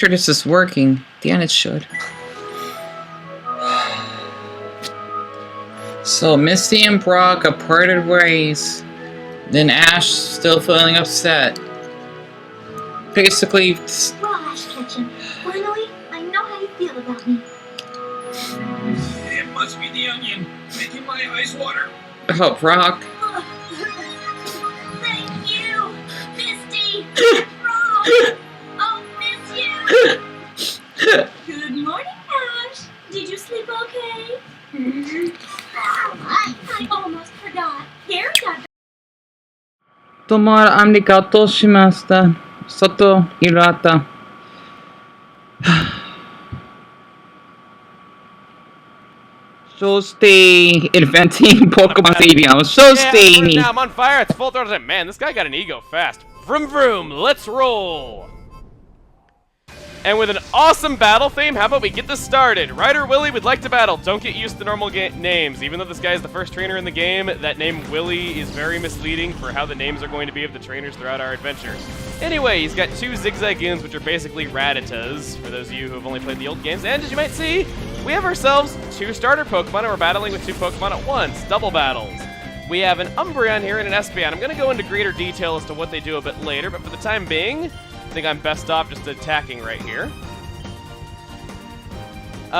Sure this is working. Then it should. So Misty and Brock are parted ways. Then Ash still feeling upset. Basically... Well, Ash Ketchum, finally, I know how you feel about me. It must be the onion, making my eyes water. Oh, Brock. Thank you, Misty! Brock! I'll miss you! Good morning, Ash. Did you sleep okay? I almost forgot. Gary got... どうもありがとうしました。Satoru Iwata. So stay inventing Pokemon Stadium. So stay. Yeah, now I'm on fire. It's full throttle. Man, this guy got an ego fast. Vroom vroom. Let's roll. And with an awesome battle theme, how about we get this started? Ryder Willie would like to battle. Don't get used to normal names. Even though this guy is the first trainer in the game, that name Willie is very misleading for how the names are going to be of the trainers throughout our adventure. Anyway, he's got 2 Zigzagoons, which are basically Rattatas, for those of you who have only played the old games. And as you might see, we have ourselves 2 starter Pokemon, and we're battling with 2 Pokemon at once. Double battles. We have an Umbreon here and an Espeon. I'm going to go into greater detail as to what they do a bit later, but for the time being, I think I'm best off just attacking right here.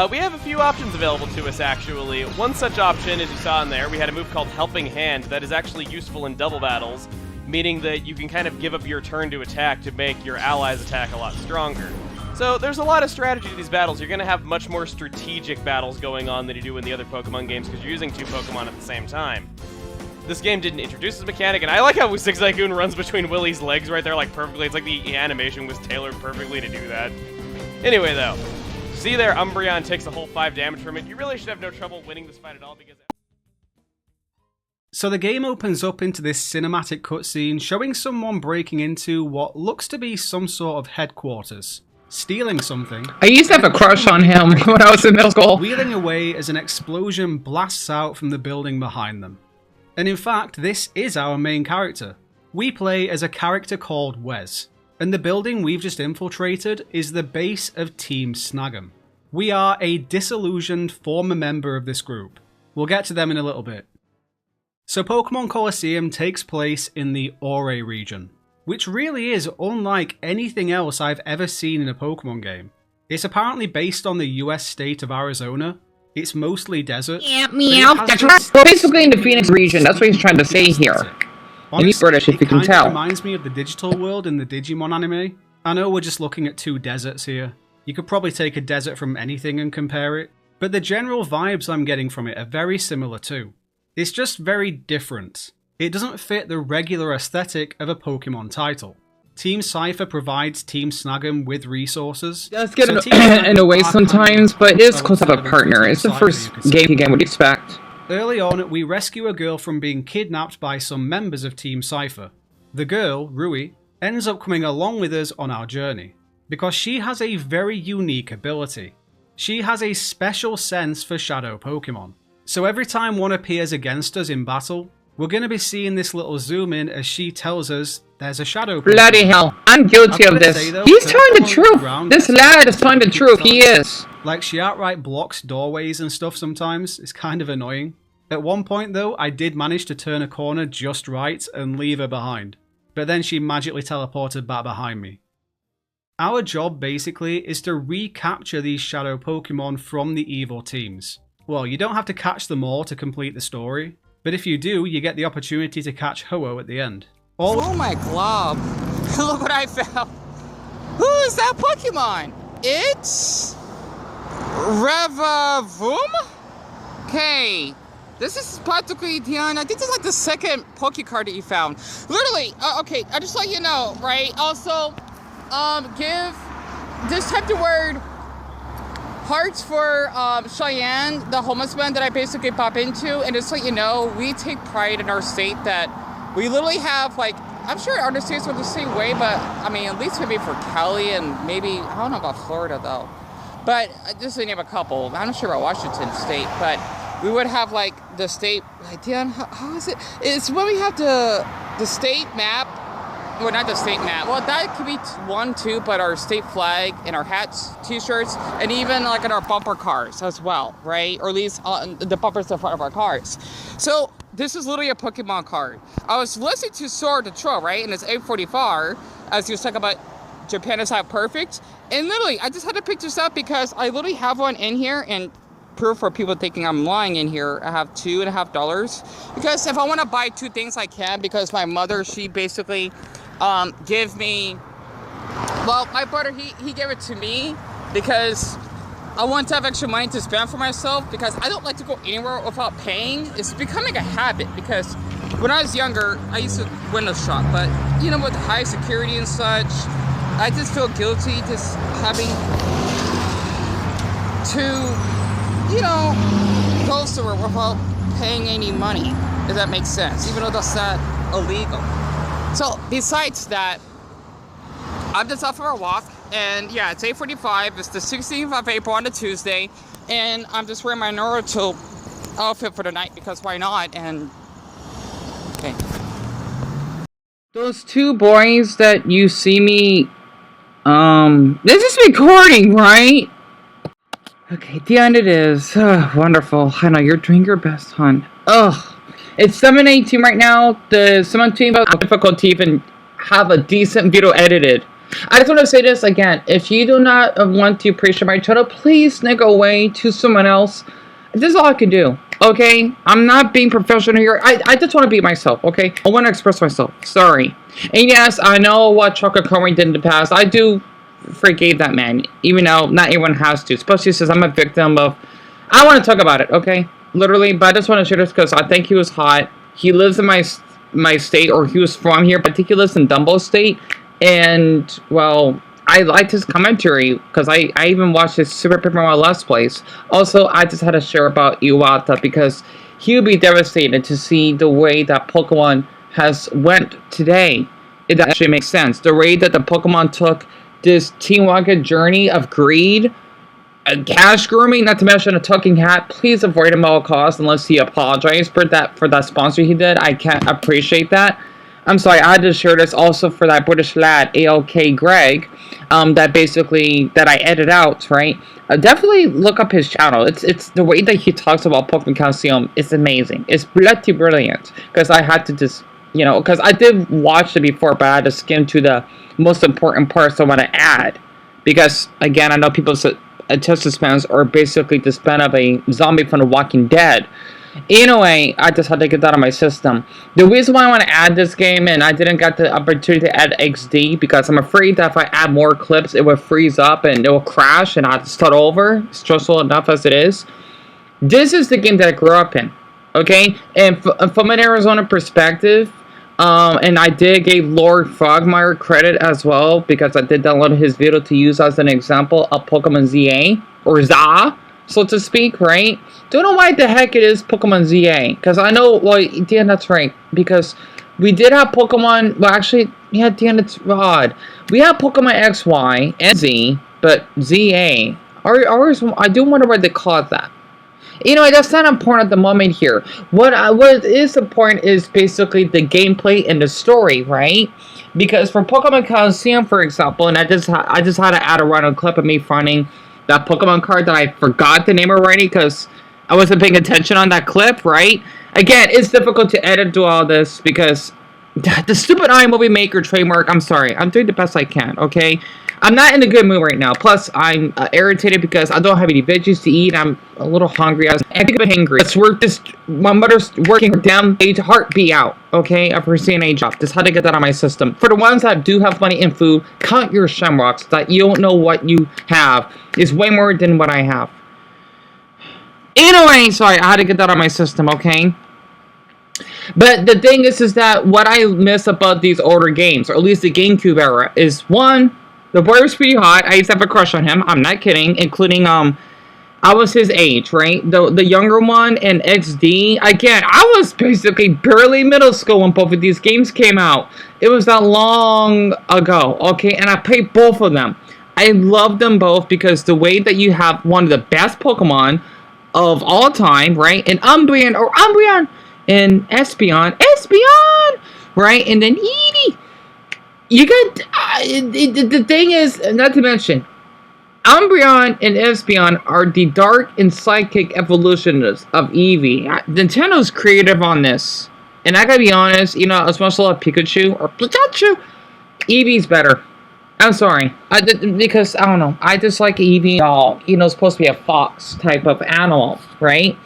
We have a few options available to us, actually. One such option, as you saw in there, we had a move called Helping Hand that is actually useful in double battles, meaning that you can kind of give up your turn to attack to make your allies' attack a lot stronger. So there's a lot of strategy to these battles. You're going to have much more strategic battles going on than you do in the other Pokemon games because you're using 2 Pokemon at the same time. This game didn't introduce this mechanic, and I like how Zigzagoon runs between Willie's legs right there, like, perfectly. It's like the animation was tailored perfectly to do that. Anyway, though, see there, Umbreon takes a whole 5 damage from it. You really should have no trouble winning this fight at all, because... So the game opens up into this cinematic cutscene showing someone breaking into what looks to be some sort of headquarters, stealing something. I used to have a crush on him when I was in middle school. Wheeling away as an explosion blasts out from the building behind them. And in fact, this is our main character. We play as a character called Wes, and the building we've just infiltrated is the base of Team Snag'em. We are a disillusioned former member of this group. We'll get to them in a little bit. So Pokemon Colosseum takes place in the Ore region, which really is unlike anything else I've ever seen in a Pokemon game. It's apparently based on the US state of Arizona. It's mostly desert. Yeah, meow. Well, basically in the Phoenix region, that's what he's trying to say here. And he's British, if you can tell. It reminds me of the digital world in the Digimon anime. I know we're just looking at 2 deserts here. You could probably take a desert from anything and compare it, but the general vibes I'm getting from it are very similar too. It's just very different. It doesn't fit the regular aesthetic of a Pokemon title. Team Cypher provides Team Snag'em with resources. It does get in a way sometimes, but it is close of a partner. It's the first game would expect. Early on, we rescue a girl from being kidnapped by some members of Team Cypher. The girl, Rui, ends up coming along with us on our journey, because she has a very unique ability. She has a special sense for shadow Pokemon. So every time one appears against us in battle, we're going to be seeing this little zoom in as she tells us there's a shadow Pokemon. Bloody hell, I'm guilty of this. He's telling the truth. This lad is telling the truth, he is. Like, she outright blocks doorways and stuff sometimes. It's kind of annoying. At one point though, I did manage to turn a corner just right and leave her behind. But then she magically teleported back behind me. Our job basically is to recapture these shadow Pokemon from the evil teams. Well, you don't have to catch them all to complete the story, but if you do, you get the opportunity to catch Ho-Oh at the end. Oh my glob! Look what I found! Who is that Pokemon? It's... Revavoom? Okay, this is practically, Deon, I think this is like the 2nd Pokecard that you found. Literally, okay, I just let you know, right? Also, just type the word hearts for Cheyenne, the homeless man that I basically pop into, and just let you know, we take pride in our state that we literally have, like, I'm sure other states are the same way, but I mean, at least maybe for Cali and maybe, I don't know about Florida though, but just to name a couple. I'm not sure about Washington State, but we would have like the state, like, Deon, how is it? It's when we have the state map well, not the state map. Well, that could be one, too, but our state flag and our hats, t-shirts, and even like in our bumper cars as well, right? Or at least on the bumpers in front of our cars. So this is literally a Pokemon card. I was listening to Sword the Troll, right? And it's 8:44, as he was talking about Japan is not perfect. And literally, I just had to pick this up because I literally have one in here, and proof for people thinking I'm lying in here, I have $2.50. Because if I want to buy 2 things, I can, because my mother, she basically give me, well, my brother, he gave it to me because I want to have extra money to spend for myself, because I don't like to go anywhere without paying. It's becoming a habit, because when I was younger, I used to window shop, but you know, with high security and such, I just feel guilty just having to, you know, go somewhere without paying any money, if that makes sense, even though that's not illegal. So besides that, I'm just off for a walk, and yeah, it's 8:45. It's the 16th of April on a Tuesday, and I'm just wearing my Naruto outfit for the night because why not? And okay, Those 2 boys that you see me, this is recording, right? Okay, Deon, it is. Wonderful. I know, you're doing your best, hon. Ugh. It's 7:18 right now. The 17 difficult to even have a decent video edited. I just want to say this again. If you do not want to appreciate my channel, please nigga away to someone else. This is all I can do, okay? I'm not being professional here. I just want to be myself, okay? I want to express myself. Sorry. And yes, I know what Chocolate Conway did in the past. I do forgave that man, even though not everyone has to, especially since I'm a victim of... I want to talk about it, okay? Literally, but I just want to share this because I think he was hot. He lives in my state, or he was from here, but I think he lives in Dumbo State. And, well, I liked his commentary because I even watched his Super Paper Mario Let's Plays. Also, I just had to share about Iwata because he would be devastated to see the way that Pokemon has went today. It actually makes sense. The way that the Pokemon took this Team Rocket journey of greed, cash grooming, not to mention a talking hat. Please avoid him at all costs unless he apologized for that sponsor he did. I can't appreciate that. I'm sorry, I had to share this also for that British lad, ALK Greg, that I edit out, right? Definitely look up his channel. It's the way that he talks about Pokemon Calcium is amazing. It's bloody brilliant. Because I had to just, you know, because I did watch it before, but I had to skim to the most important parts I want to add. Because, again, I know people's attention spans are basically the span of a zombie from The Walking Dead. Anyway, I just had to get that on my system. The reason why I want to add this game, and I didn't get the opportunity to add XD, because I'm afraid that if I add more clips, it will freeze up and it will crash and I have to start over. It's stressful enough as it is. This is the game that I grew up in, okay? And from an Arizona perspective, and I did give Lord Frogmire credit as well, because I did download his video to use as an example of Pokemon ZA, or ZA, so to speak, right? Don't know why the heck it is Pokemon ZA, because I know, well, Dan, that's right, because we did have Pokemon, well, actually, yeah, Dan, it's odd. We have Pokemon XY and Z, but ZA, I do wonder why they call it that. You know, that's not important at the moment here. What is important is basically the gameplay and the story, right? Because for Pokemon Coliseum, for example, and I just had to add a random clip of me finding that Pokemon card that I forgot the name already because I wasn't paying attention on that clip, right? Again, it's difficult to edit do all this because the stupid iMovie Maker trademark, I'm sorry. I'm doing the best I can, okay? I'm not in a good mood right now. Plus, I'm irritated because I don't have any veggies to eat. I'm a little hungry. I think I'm hungry. Let's work this. My mother's working her damn heartbeat out, okay, of her CNA job. Just had to get that on my system. For the ones that do have money in food, count your shamrocks. That you don't know what you have is way more than what I have. Anyway, sorry, I had to get that on my system, okay? But the thing is that what I miss about these older games, or at least the GameCube era, is one, the boy was pretty hot. I used to have a crush on him. I'm not kidding. Including, I was his age, right? The younger one and XD. Again, I was basically barely middle school when both of these games came out. It was that long ago, okay? And I played both of them. I love them both because the way that you have one of the best Pokemon of all time, right? And Umbreon, and Espeon, right? And then Eevee. You got the thing is, not to mention, Umbreon and Espeon are the dark and psychic evolutionists of Eevee. Nintendo's creative on this, and I gotta be honest. You know, as much as I love Pikachu or Pikachu, Eevee's better. I'm sorry, because I don't know. I just like Eevee doll. You know, it's supposed to be a fox type of animal, right?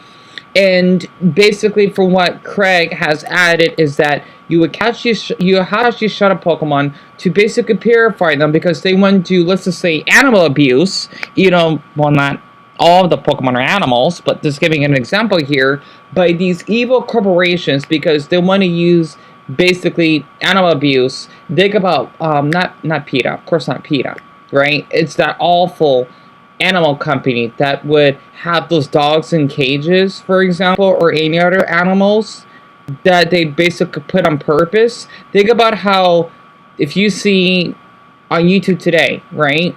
And basically, from what Craig has added, is that you would catch you actually shut a Pokemon to basically purify them because they want to, let's just say, animal abuse. You know, well, not all of the Pokemon are animals, but just giving an example here, by these evil corporations because they want to use basically animal abuse. Think about not PETA, of course not PETA, right? It's that awful animal company that would have those dogs in cages, for example, or any other animals that they basically put on purpose. Think about how, if you see on YouTube today, right,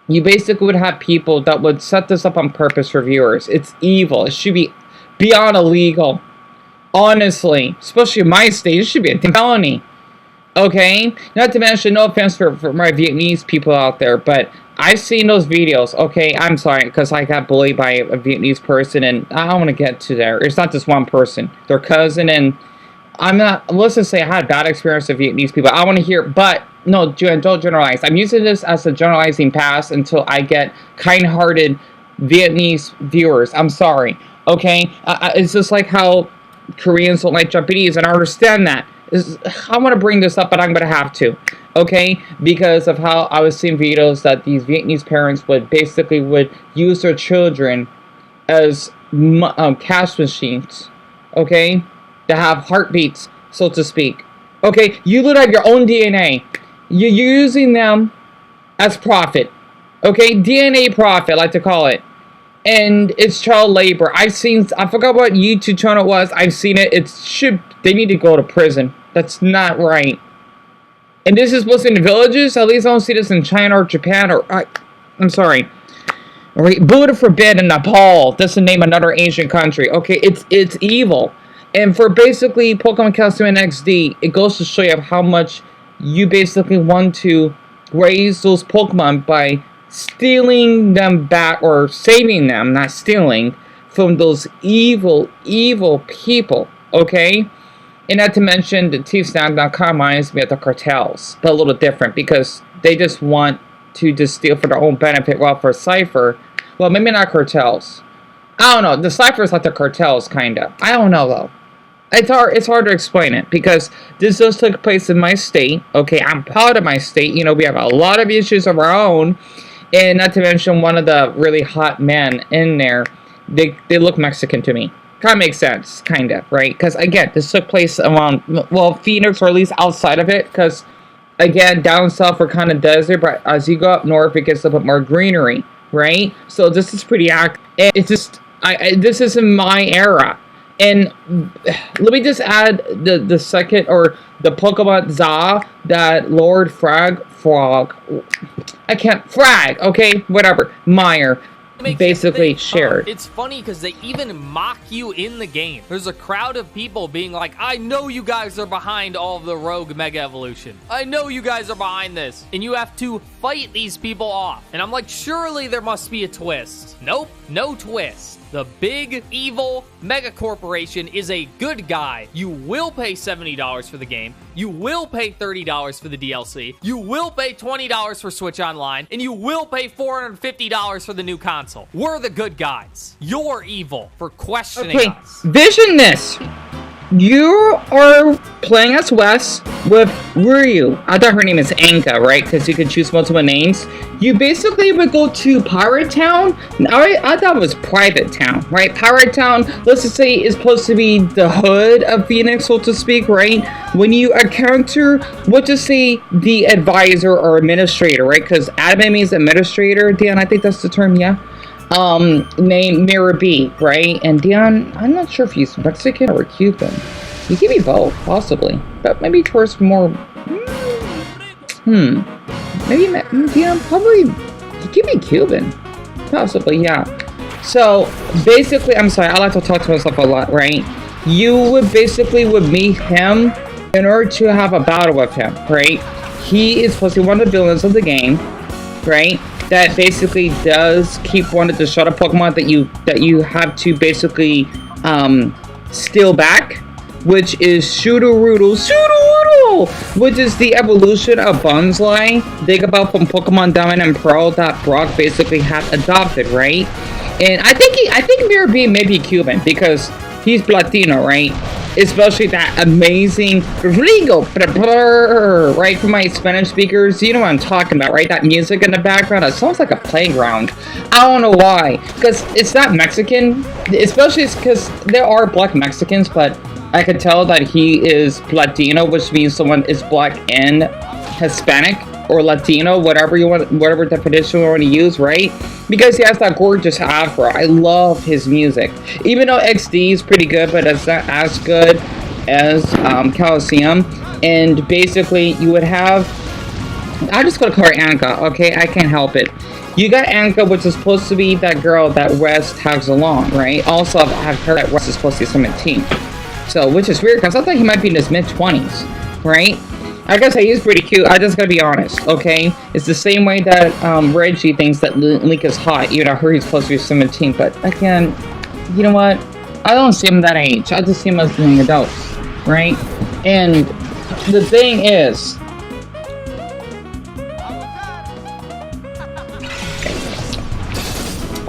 you basically would have people that would set this up on purpose for viewers. It's evil. It should be beyond illegal. Honestly, especially in my state, it should be a felony. Okay? Not to mention, no offense for my Vietnamese people out there, but I've seen those videos. Okay, I'm sorry, because I got bullied by a Vietnamese person, and I don't want to get to there. It's not just one person. Their cousin, and I'm not, let's just say I had a bad experience with Vietnamese people. I want to hear, but no, don't generalize. I'm using this as a generalizing pass until I get kind-hearted Vietnamese viewers. I'm sorry. Okay? It's just like how Koreans don't like Japanese, and I understand that. I want to bring this up, but I'm going to have to, okay? Because of how I was seeing videos that these Vietnamese parents would use their children as cash machines, okay? To have heartbeats, so to speak. Okay, you look at your own DNA. You're using them as profit, okay? DNA profit, I like to call it. And it's child labor. I forgot what YouTube channel it was. I've seen it. They need to go to prison. That's not right. And this is mostly in the villages. At least I don't see this in China or Japan or, I'm sorry. Buddha forbid in Nepal. Just to name another Asian country. Okay, it's evil. And for basically Pokemon Castlevania XD, it goes to show you how much you basically want to raise those Pokemon by stealing them back, or saving them, not stealing, from those evil people, okay? And not to mention, the ThiefSnap.com reminds me of the cartels, but a little different, because they just want to just steal for their own benefit, while for Cypher, well, maybe not cartels. I don't know, the Cypher's like the cartels, kinda. I don't know, though. It's hard to explain it, because this just took place in my state, okay? I'm proud of my state. You know, we have a lot of issues of our own. And not to mention, one of the really hot men in there, they look Mexican to me. Kind of makes sense, kind of, right? Because, again, this took place around, well, Phoenix, or at least outside of it. Because, again, down south, we're kind of desert. But as you go up north, it gets a bit more greenery, right? So this is pretty active. It's just, this is in my era. And let me just add the second, or the Pokemon Za that Lord Frag, okay, whatever, Meyer basically shared. It's funny because they even mock you in the game. There's a crowd of people being like, I know you guys are behind all of the rogue Mega Evolution. I know you guys are behind this. And you have to fight these people off. And I'm like, surely there must be a twist. Nope, no twist. The big, evil mega corporation is a good guy. You will pay $70 for the game. You will pay $30 for the DLC. You will pay $20 for Switch Online. And you will pay $450 for the new console. We're the good guys. You're evil for questioning us. Vision this. You are playing as Wes with Ryu. I thought her name is Anka, right? Because you can choose multiple names. You basically would go to Pirate Town. I thought it was Private Town, right? Pirate Town, let's just say, is supposed to be the hood of Phoenix, so to speak, right? When you encounter, let's just say, the advisor or administrator, right? Because admin means administrator. Dan, I think that's the term, yeah? Named Mirror B, right? And Deon, I'm not sure if he's Mexican or Cuban. He could be both, possibly. But maybe towards more... Maybe Deon, probably... He could be Cuban. Possibly, yeah. So, basically, I'm sorry, I like to talk to myself a lot, right? You would basically meet him in order to have a battle with him, right? he is supposed to be one of the villains of the game, right? That basically does keep one of the shuttle Pokemon that you have to basically steal back, which is Sudowoodo, which is the evolution of Bonsly. Think about from Pokemon Diamond and Pearl that Brock basically had adopted, right? And I think Mirror Beam may be Cuban because he's Latino, right? Especially that amazing Rigo, right, from my Spanish speakers. You know what I'm talking about, right? That music in the background, it sounds like a playground. I don't know why, because it's not Mexican, especially because there are black Mexicans, but I could tell that he is Latino, which means someone is black and Hispanic or Latino, whatever definition you want to use, right? Because he has that gorgeous afro. I love his music. Even though XD is pretty good, but it's not as good as Coliseum. And basically, you would have... I'm just going to call her Anka, okay? I can't help it. You got Anka, which is supposed to be that girl that West tags along, right? Also, I've heard that West is supposed to be 17. So, which is weird, because I thought he might be in his mid-20s, right? I guess he's pretty cute. I just gotta be honest, okay? It's the same way that Reggie thinks that Link is hot. You know, I heard he's supposed to be 17, but again, you know what? I don't see him that age. I just see him as young adults, right? And the thing is,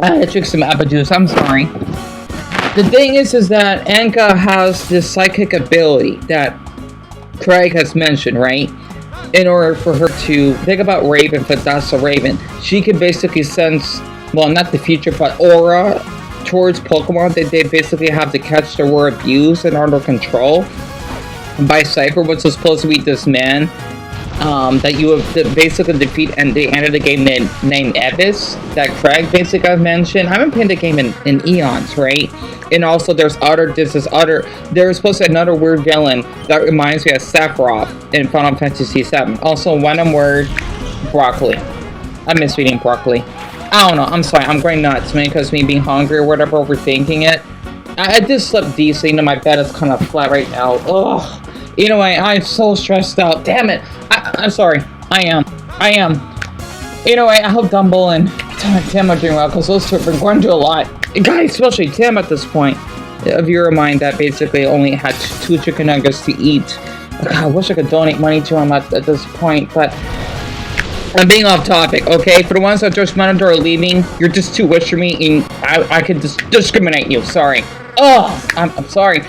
I took some apple juice. I'm sorry. The thing is that Anka has this psychic ability that Craig has mentioned, right? In order for her to think about Raven, but that's a Raven, she can basically sense, well, not the future, but aura towards Pokemon that they basically have to catch their were abused and under control by Cypher, which is supposed to be this man that you have basically defeat and the end of the game named Evis, that Craig basically mentioned. I haven't played the game in eons, right? And also there's supposed to be another weird villain that reminds me of Sephiroth in Final Fantasy VII. Also one word, broccoli. I miss eating broccoli. I don't know, I'm sorry, I'm going nuts, man, because me being hungry or whatever, overthinking it. I just slept decently, you know, my bed is kind of flat right now. Ugh. You know, I'm so stressed out. Damn it. I'm sorry. I am. You know, I hope Dumble and Tim are doing well, because those two have been going through a lot. Guys, especially Tim at this point. A viewer of mine that basically only had 2 chicken nuggets to eat. God, I wish I could donate money to him at this point, but I'm being off topic, okay? For the ones that just monitor are leaving, you're just too rich for me, and I could just discriminate you. Sorry. Oh, I'm sorry.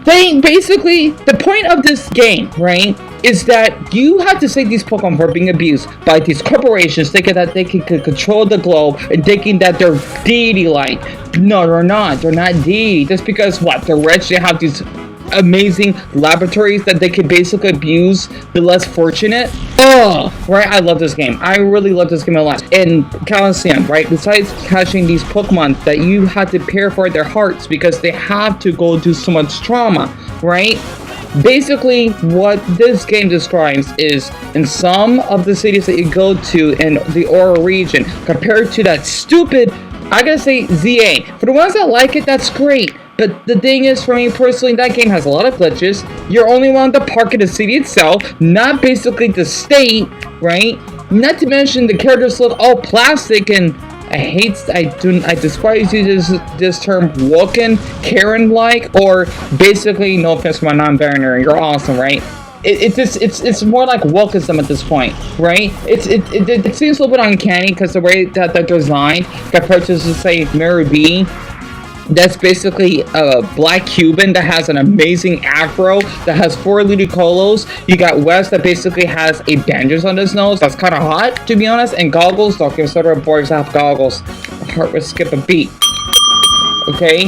Basically, the point of this game, right, is that you have to save these Pokemon from being abused by these corporations thinking that they can control the globe and thinking that they're deity-like. No, they're not. They're not deity. Just because, what, they're rich, they have these amazing laboratories that they can basically abuse the less fortunate. Oh, right, I love this game. I really love this game a lot. And Coliseum, right, besides catching these Pokemon that you have to purify their hearts because they have to go through so much trauma, right? Basically, what this game describes is in some of the cities that you go to in the Aura region, compared to that stupid, I gotta say, ZA. For the ones that like it, that's great. But the thing is, for me personally, that game has a lot of glitches. You're only allowed to park in the city itself, not basically the state, right? Not to mention the characters look all plastic, and I despise using this term woken, Karen-like, or basically, no offense to my non-binary, you're awesome, right? It's more like wokeism at this point, right? It seems a little bit uncanny because the way that they're designed compared to, say, Mirror B. That's basically a black Cuban that has an amazing afro, that has 4 Ludicolo's. You got West that basically has a bandage on his nose. That's kind of hot, to be honest. And goggles. Don't consider boys have goggles. My heart would skip a beat. Okay?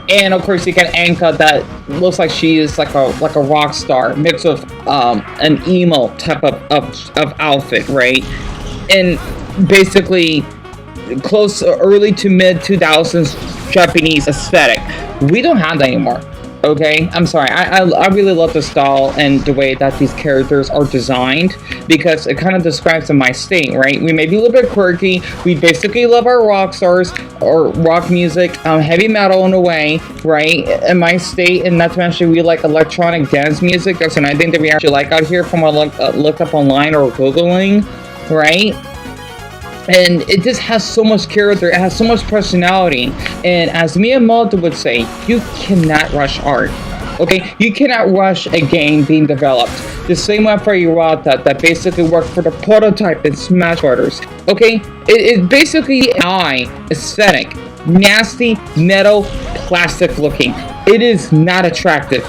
And of course you got Anka that looks like she is like a rock star. Mixed with an emo type of outfit, right? And basically close early to mid 2000s Japanese aesthetic. We don't have that anymore. Okay, I'm sorry. I really love the style and the way that these characters are designed because it kind of describes my state, right? We may be a little bit quirky. We basically love our rock stars or rock music, heavy metal in a way, right? In my state, and not to mention we like electronic dance music. That's another thing that we actually like out here from what I looked up online or Googling, right? And it just has so much character, it has so much personality, and as Miyamoto would say, you cannot rush art. Okay, you cannot rush a game being developed. The same way for Iwata that basically worked for the prototype in Smash Brothers. Okay, it's basically an eye aesthetic, nasty, metal, plastic looking. It is not attractive.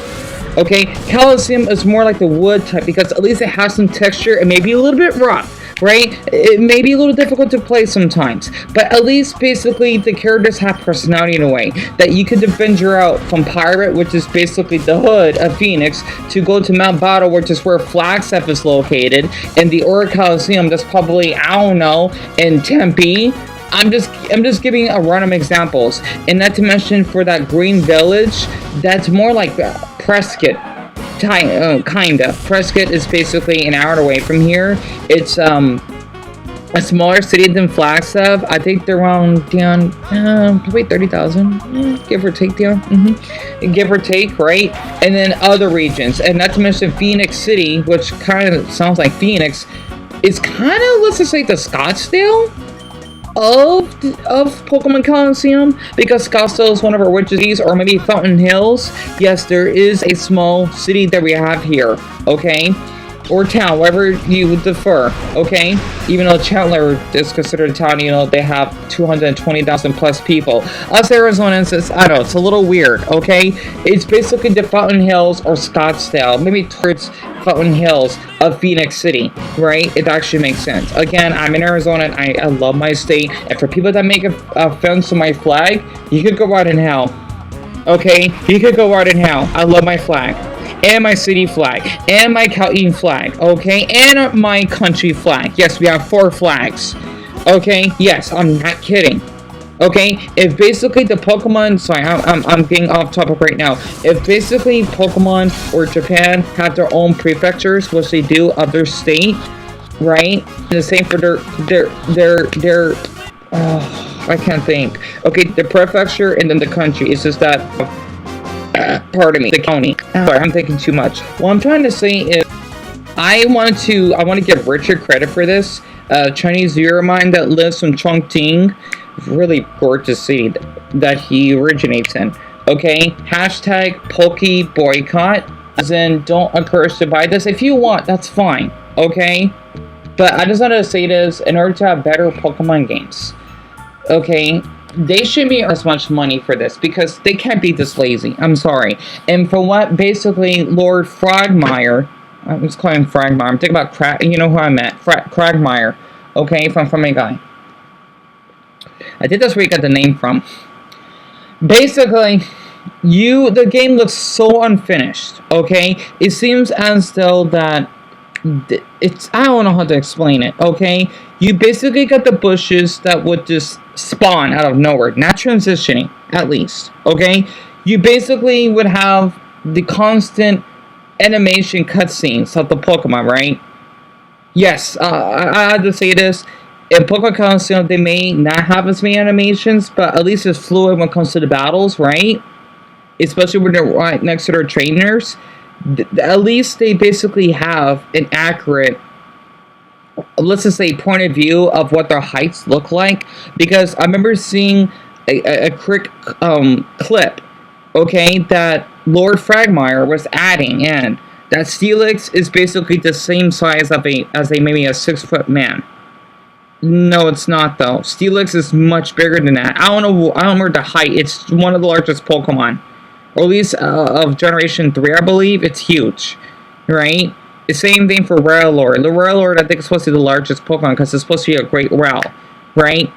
Okay, Coliseum is more like the wood type because at least it has some texture and maybe a little bit rough. Right? It may be a little difficult to play sometimes, but at least basically the characters have personality in a way that you could venture out from Pirate, which is basically the hood of Phoenix, to go to Mount Battle, which is where Flagstaff is located, and the Aura Coliseum that's probably, I don't know, in Tempe. I'm just giving a random examples, and not to mention for that Green Village, that's more like Prescott. Kinda. Prescott is basically an hour away from here. It's a smaller city than Flagstaff. I think they're around Deon, probably 30,000, give or take, Deon. Give or take, right? And then other regions, and not to mention Phoenix City, which kind of sounds like Phoenix, is kind of, let's just say, the Scottsdale of Pokemon Coliseum, because Scottsdale is one of our richest cities, or maybe Fountain Hills. Yes, there is a small city that we have here, okay? Or town, wherever you would defer, okay? Even though Chandler is considered a town, you know, they have 220,000 plus people. Us Arizonans, I don't know, it's a little weird, okay? It's basically the Fountain Hills or Scottsdale, maybe towards Fountain Hills of Phoenix City, right? It actually makes sense. Again, I'm in Arizona and I love my state, and for people that make offense to my flag, you could go right in hell, okay? You could go right in hell. I love my flag. And my city flag, and my Calhoun flag, okay, and my country flag. Yes, we have 4 flags, okay. Yes, I'm not kidding. Okay, if basically the Pokemon, sorry, I'm getting off topic right now. If basically Pokemon or Japan have their own prefectures, which they do of their state, right? And the same for their I can't think. Okay, the prefecture and then the country. It's just that. Pardon me, the county. Sorry, I'm thinking too much. What I'm trying to say is, I want to give Richard credit for this. Chinese viewer of mine that lives in Chongqing, really gorgeous city that he originates in. Okay, hashtag Poke boycott, as in don't encourage to buy this. If you want, that's fine. Okay, but I just want to say this in order to have better Pokemon games. Okay. They shouldn't be as much money for this because they can't be this lazy. I'm sorry. And for what basically Lord Frogmire, I was calling him Frogmire. I'm thinking about you know who I meant, Cragmire. Okay, from a guy. I think that's where you got the name from. Basically, the game looks so unfinished. Okay, it seems as though that I don't know how to explain it. Okay, you basically got the bushes that would just spawn out of nowhere, not transitioning, at least, okay? You basically would have the constant animation cutscenes of the Pokemon, right? Yes, I had to say this. In Pokemon Coliseum, they may not have as many animations, but at least it's fluid when it comes to the battles, right? Especially when they're right next to their trainers. At least they basically have an accurate, let's just say, point of view of what their heights look like, because I remember seeing a quick clip, okay, that Lord Fragmire was adding in that Steelix is basically the same size of as maybe a 6-foot man. No, it's not though. Steelix is much bigger than that. I don't remember the height. It's one of the largest Pokemon, or at least of Generation 3, I believe. It's huge, right? The same thing for Rellord. The Rellord, I think, is supposed to be the largest Pokemon because it's supposed to be a great Rell, right?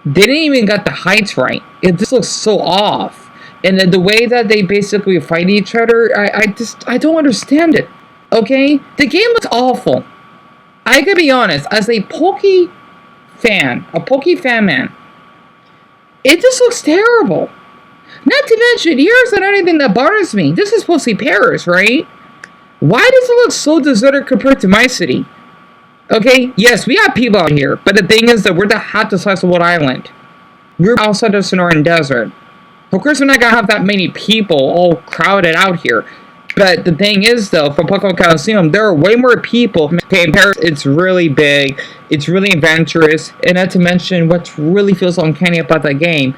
They didn't even get the heights right. It just looks so off. And then the way that they basically fight each other, I don't understand it, okay? The game looks awful. I gotta be honest, as a Poke fan man, it just looks terrible. Not to mention, here's another thing that bothers me. This is supposed to be Paris, right? Why does it look so deserted compared to my city? Okay, yes, we have people out here, but the thing is that we're the hottest size of Wood Island. We're outside the Sonoran Desert. Of course, we're not gonna have that many people all crowded out here. But the thing is, though, for Pokemon Coliseum, there are way more people. Okay, in Paris, it's really big, it's really adventurous, and not to mention what really feels uncanny about that game.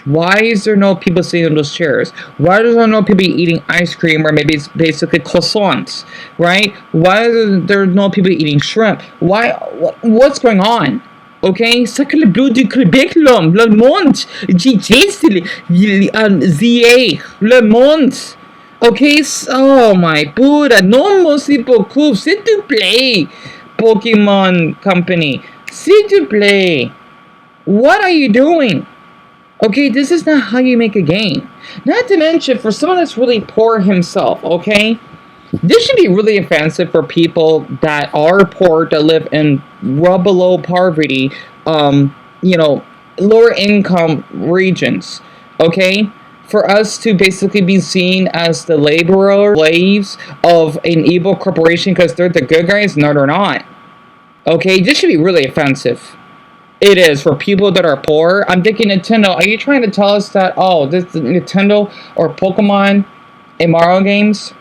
Why is there no people sitting in those chairs? Why is there no people eating ice cream or maybe it's basically croissants, right? Why are there no people eating shrimp? What's going on? Okay, Sacre bleu du curriculum, le monde, le monde. Okay, oh my Buddha, non merci beaucoup, s'il te plaît, Pokemon Company, s'il te plaît. What are you doing? Okay, this is not how you make a game. Not to mention, for someone that's really poor himself, okay? This should be really offensive for people that are poor, that live in well below poverty, lower income regions, okay? For us to basically be seen as the laborer, slaves of an evil corporation because they're the good guys? No, they're not. Okay, this should be really offensive. It is, for people that are poor. I'm thinking, Nintendo, are you trying to tell us that, this Nintendo or Pokemon and Mario games?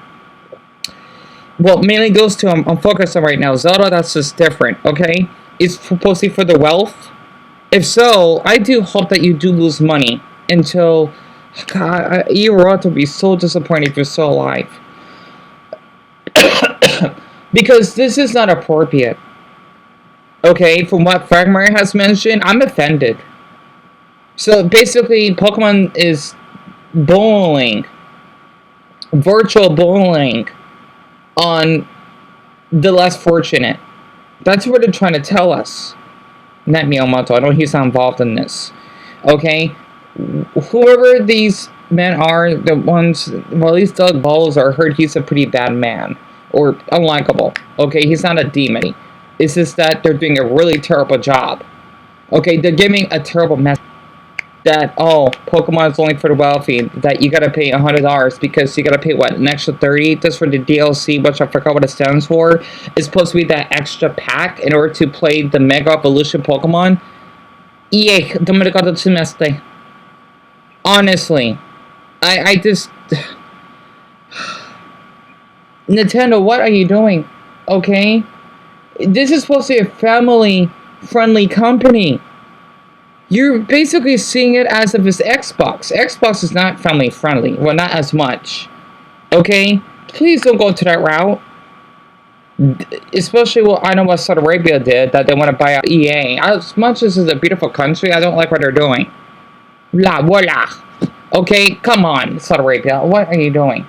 Well, mainly those two I'm focused on right now. Zelda, that's just different, okay? It's supposed to be for the wealth. If so, I do hope that you do lose money until... God, Iwata would be so disappointed if you're still alive. Because this is not appropriate. Okay, from what Fragmire has mentioned, I'm offended. So basically, Pokemon is bullying, virtual bullying, on the less fortunate. That's what they're trying to tell us. Not Miyamoto, I know he's not involved in this. Okay? Whoever these men are, the ones, well, at least Doug Bowser, heard he's a pretty bad man. Or unlikable. Okay, he's not a demon. It's just that they're doing a really terrible job. Okay, they're giving a terrible message. That, Pokemon is only for the wealthy. That you gotta pay $100 because you gotta pay, what, an extra $30 just for the DLC, which I forgot what it stands for. It's supposed to be that extra pack in order to play the Mega Evolution Pokemon. Honestly, I just... Nintendo, what are you doing? Okay? This is supposed to be a family-friendly company. You're basically seeing it as if it's Xbox. Xbox is not family-friendly. Well, not as much. Okay? Please don't go to that route. Especially, I know what Saudi Arabia did, that they want to buy out EA. As much as it's a beautiful country, I don't like what they're doing. La voila. Okay? Come on, Saudi Arabia. What are you doing?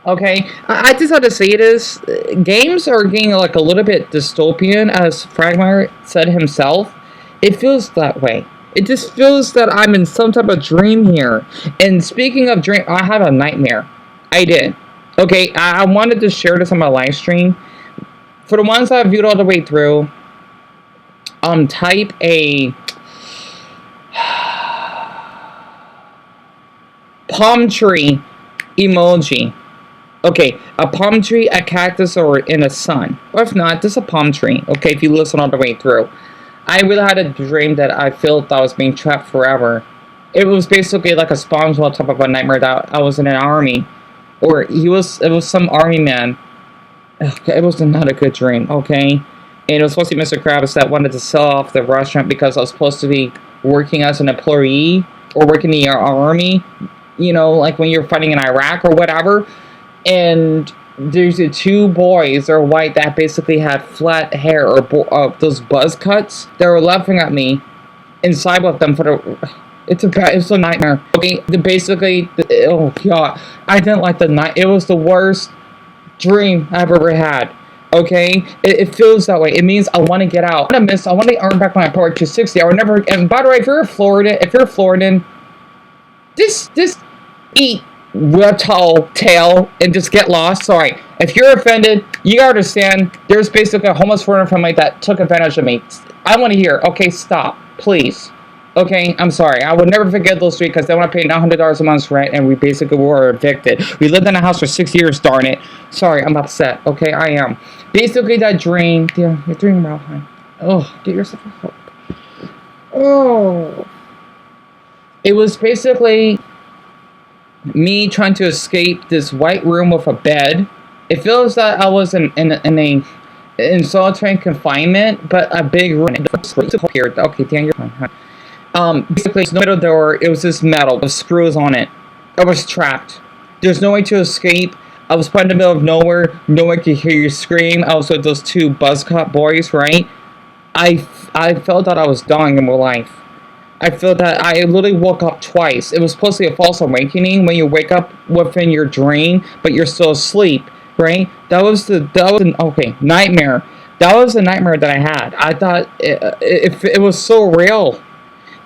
Okay, I just have to say this. Games are getting like a little bit dystopian, as Fragmire said himself. It feels that way. It just feels that I'm in some type of dream here. And speaking of dream, I had a nightmare. I did. Okay, I wanted to share this on my live stream. For the ones that I viewed all the way through, type a palm tree emoji. Okay, a palm tree, a cactus, or in a sun. Or if not, just a palm tree. Okay, if you listen all the way through. I really had a dream that I felt I was being trapped forever. It was basically like a SpongeBob type of a nightmare that I was in an army. Or it was some army man. It was not a good dream, okay? And it was supposed to be Mr. Krabs that wanted to sell off the restaurant because I was supposed to be working as an employee or working in the army. You know, like when you're fighting in Iraq or whatever. And there's two boys, they're white, that basically had flat hair or those buzz cuts. They were laughing at me inside with them for the... It's a nightmare. Okay, oh god, I didn't like the night. It was the worst dream I've ever had. Okay, it feels that way. It means I want to get out. I want to earn back my Power 260. I would never. And by the way, if you're a Floridan, just eat reptile tail and just get lost. Sorry, if you're offended, you gotta understand. There's basically a homeless foreigner family that took advantage of me. I want to hear. Okay, stop, please. Okay, I'm sorry. I would never forget those 3 because then when I paid $900 a month's rent and we basically were evicted. We lived in a house for 6 years, darn it. Sorry, I'm upset. Okay, I am. Basically, that dream. Yeah, you're doing well, hon. Oh, get yourself a help. Oh. It was basically me trying to escape this white room with a bed. It feels that I was in solitary confinement, but a big room. Okay, Dan, you're fine. Basically, there's no middle door. It was this metal with screws on it. I was trapped. There's no way to escape. I was put in the middle of nowhere. No one could hear you scream. I was with those 2 buzzcut boys, right? I felt that I was dying in my life. I felt that I literally woke up twice. It was supposed to be a false awakening when you wake up within your dream, but you're still asleep, right? That was an nightmare. That was a nightmare that I had. I thought it was so real.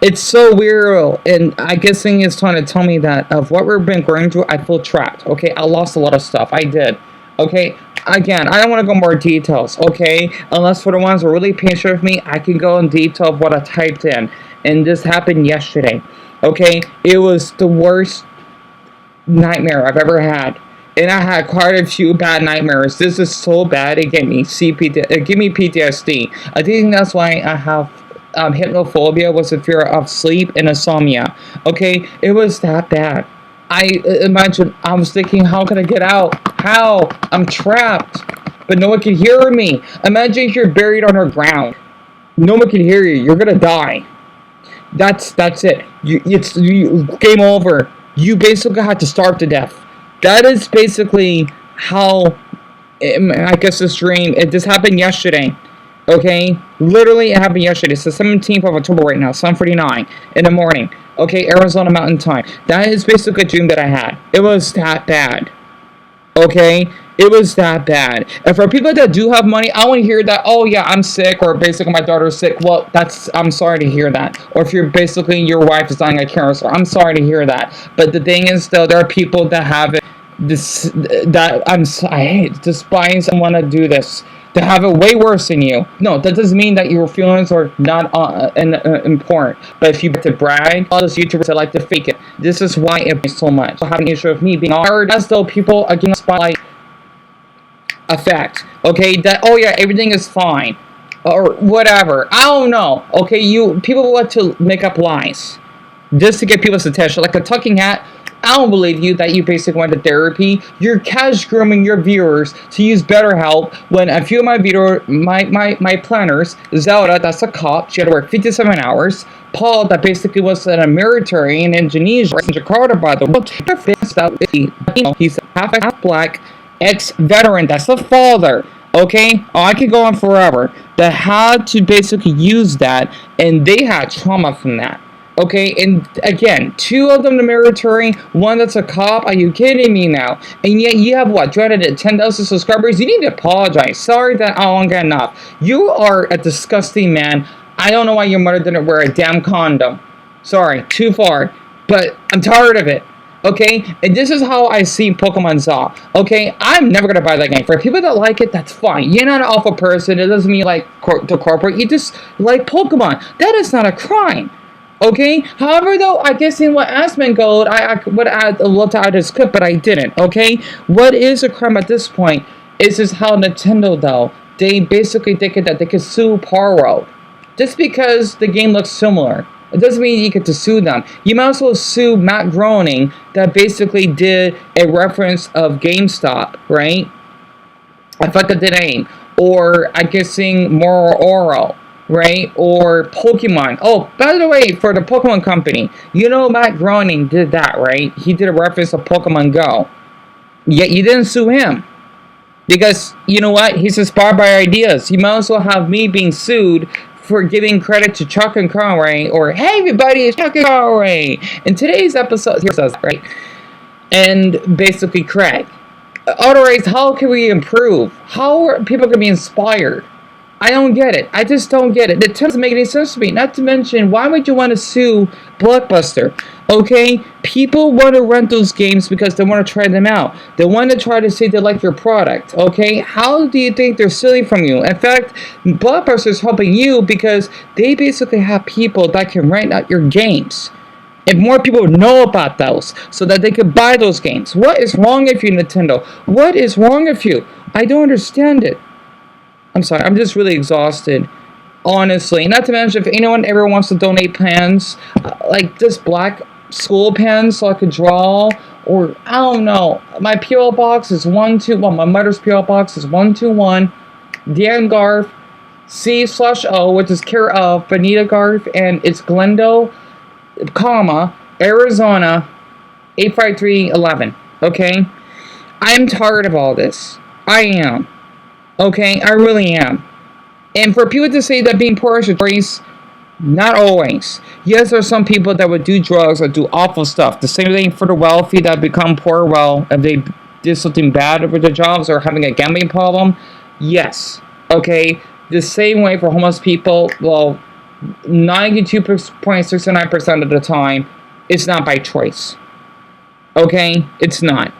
It's so weird, and I guess it's trying to tell me that of what we've been going through, I feel trapped, okay? I lost a lot of stuff. I did, okay? Again, I don't want to go more details, okay? Unless for the ones who are really patient with me, I can go in detail of what I typed in. And this happened yesterday, okay? It was the worst nightmare I've ever had. And I had quite a few bad nightmares. This is so bad, it gave me PTSD. I think that's why I have hypnophobia, was a fear of sleep and insomnia. Okay, it was that bad. I was thinking, how can I get out? How? I'm trapped. But no one can hear me. Imagine if you're buried underground. No one can hear you. You're gonna die. That's it. It's game over. You basically had to starve to death. That is basically how, I guess this dream, this happened yesterday. Okay, literally it happened yesterday. It's the 17th of October right now, 7:49 in the morning. Okay, Arizona Mountain Time. That is basically a dream that I had. It was that bad. Okay, it was that bad. And for people that do have money, I want to hear that, oh yeah, I'm sick, or basically my daughter's sick. Well, I'm sorry to hear that. Or if you're basically, your wife is dying of cancer, I'm sorry to hear that. But the thing is, though, there are people that have it, I hate, despise and want to do this. To have it way worse than you. No, that doesn't mean that your feelings are not important. But if you get to brag, all those YouTubers that like to fake it. This is why it makes so much. Having an issue with me being hard, as though people are getting a spotlight effect. Okay, that, oh yeah, everything is fine. Or whatever. I don't know. Okay, people like to make up lies. Just to get people's attention. Like a talking hat. I don't believe you that you basically went to therapy. You're cash grooming your viewers to use BetterHelp when a few of my planners, Zelda, that's a cop, she had to work 57 hours. Paul, that basically was in a military in Indonesia, in Jakarta, by the way. He's half black, ex-veteran, that's the father. Okay? Oh, I could go on forever. That had to basically use that, and they had trauma from that. Okay, and again, 2 of them in the military, 1 that's a cop. Are you kidding me now? And yet you have what, 10,000 subscribers? You need to apologize. Sorry that I don't get enough. You are a disgusting man. I don't know why your mother didn't wear a damn condom. Sorry, too far. But I'm tired of it. Okay, and this is how I see Pokemon Zaw. Okay, I'm never gonna buy that game. For people that like it, that's fine. You're not an awful person. It doesn't mean you like the corporate. You just like Pokemon. That is not a crime. Okay, however, though, I guess in what Aspen Gold, I would add a lot to add this clip, but I didn't. Okay, what is a crime at this point is just how Nintendo, though, they basically think that they could sue Paro just because the game looks similar. It doesn't mean you get to sue them. You might also sue Matt Groening that basically did a reference of GameStop, right? I forgot the name, or I guess Moro Oro. Right? Or Pokemon. Oh, by the way, for the Pokemon Company, you know Matt Groening did that, right? He did a reference to Pokemon Go. Yet you didn't sue him. Because, you know what? He's inspired by ideas. You might also have me being sued for giving credit to Chuck and Conway, or, hey everybody, it's Chuck and Conway. In today's episode, here says, right? And basically Craig. Otherwise, how can we improve? How are people going to be inspired? I don't get it. I just don't get it. It doesn't make any sense to me. Not to mention, why would you want to sue Blockbuster? Okay? People want to rent those games because they want to try them out. They want to try to say they like your product. Okay? How do you think they're stealing from you? In fact, Blockbuster is helping you because they basically have people that can rent out your games. If more people know about those so that they could buy those games. What is wrong with you, Nintendo? What is wrong with you? I don't understand it. I'm sorry, I'm just really exhausted. Honestly. Not to mention, if anyone ever wants to donate pens, like this black school pen so I could draw, or I don't know. My P.O. box is my mother's P.O. box is 121 Deon Garth C/O, which is care of Bonita Garth, and it's Glendale, Arizona 85311. Okay? I'm tired of all this. I am. Okay, I really am. And for people to say that being poor is a choice, not always. Yes, there are some people that would do drugs or do awful stuff. The same thing for the wealthy that become poor, well, if they did something bad with their jobs or having a gambling problem. Yes. Okay, the same way for homeless people, well, 92.69% of the time, it's not by choice. Okay, it's not.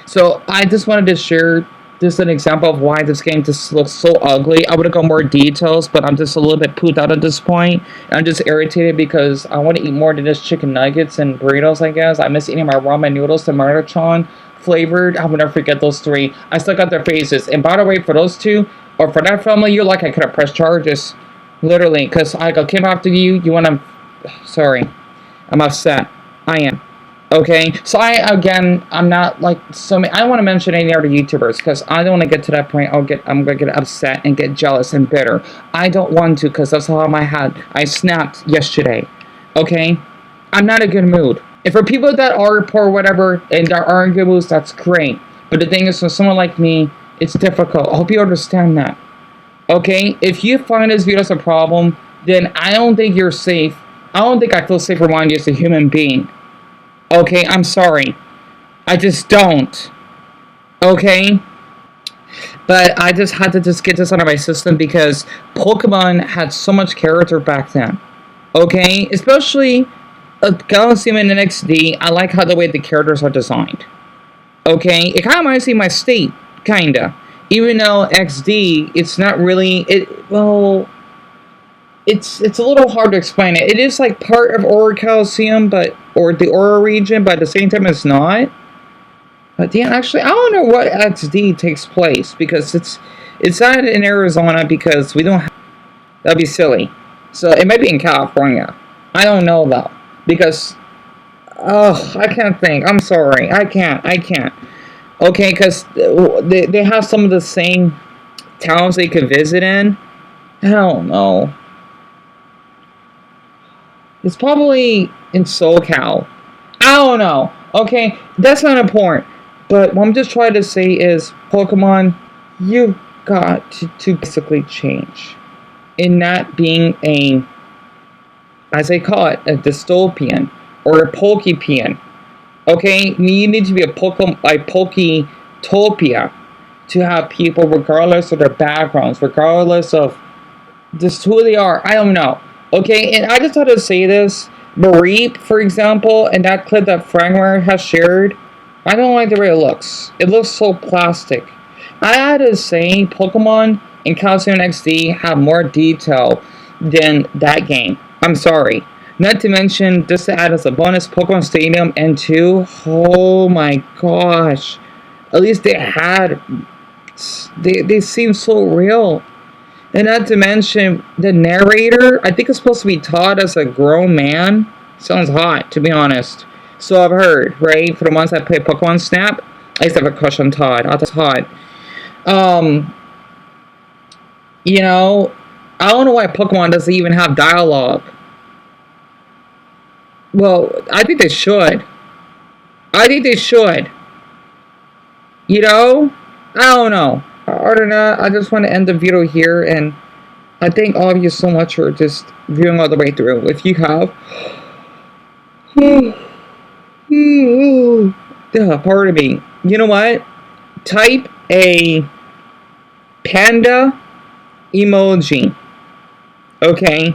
So I just wanted to share just an example of why this game just looks so ugly. I would have got more details, but I'm just a little bit pooped out at this point. I'm just irritated because I want to eat more than just chicken nuggets and burritos, I guess. I miss eating my ramen noodles, the Murder-chan flavored. I will never forget those three. I still got their faces. And by the way, for those two, or for that family, you're like I could have pressed charges. Literally, because I came after you. You want to... Sorry. I'm upset. I am. Okay, so I'm not like so many. I don't want to mention any other YouTubers because I don't want to get to that point. I'm gonna get upset and get jealous and bitter. I don't want to because that's how I snapped yesterday. Okay, I'm not in a good mood. And for people that are poor, or whatever, and that are in good moods, that's great. But the thing is, for someone like me, it's difficult. I hope you understand that. Okay, if you find this video as a problem, then I don't think you're safe. I don't think I feel safe around you as a human being. Okay, I'm sorry. I just don't. Okay? But I just had to get this out of my system because Pokemon had so much character back then. Okay? Especially Galaxy and XD, I like how the way the characters are designed. Okay? It kind of reminds me of my state, kinda. Even though XD, it's not really... It's a little hard to explain it. It is like part of Aura Coliseum, or the Aura region, but at the same time it's not. But yeah, actually, I don't know what XD takes place because it's not in Arizona because we don't have, that'd be silly. So it might be in California. I don't know though because I can't think. I'm sorry. I can't. Okay, because they have some of the same towns they could visit in. I don't know. It's probably in SoCal. I don't know. Okay, that's not important. But what I'm just trying to say is, Pokemon, you've got to basically change. In not being a, as they call it, a dystopian or a Pokepian. Okay, you need to be a Poketopia to have people, regardless of their backgrounds, regardless of just who they are. I don't know. Okay, and I just had to say this. Marie, for example, and that clip that Frangware has shared, I don't like the way it looks. It looks so plastic. I had to say, Pokemon and Calcium XD have more detail than that game. I'm sorry. Not to mention, just to add as a bonus, Pokemon Stadium N2. Oh my gosh. At least they seem so real. And not to mention, the narrator, I think it's supposed to be Todd as a grown man. Sounds hot, to be honest. So I've heard, right? For the ones that play Pokemon Snap, I used to have a crush on Todd. Oh, that's hot. You know, I don't know why Pokemon doesn't even have dialogue. Well, I think they should. You know? I don't know. Other than that, I just want to end the video here, and I thank all of you so much for just viewing all the way through. If you have... pardon me. You know what? Type a panda emoji. Okay?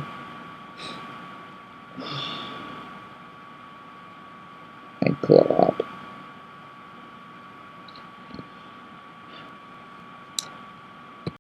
My clothes.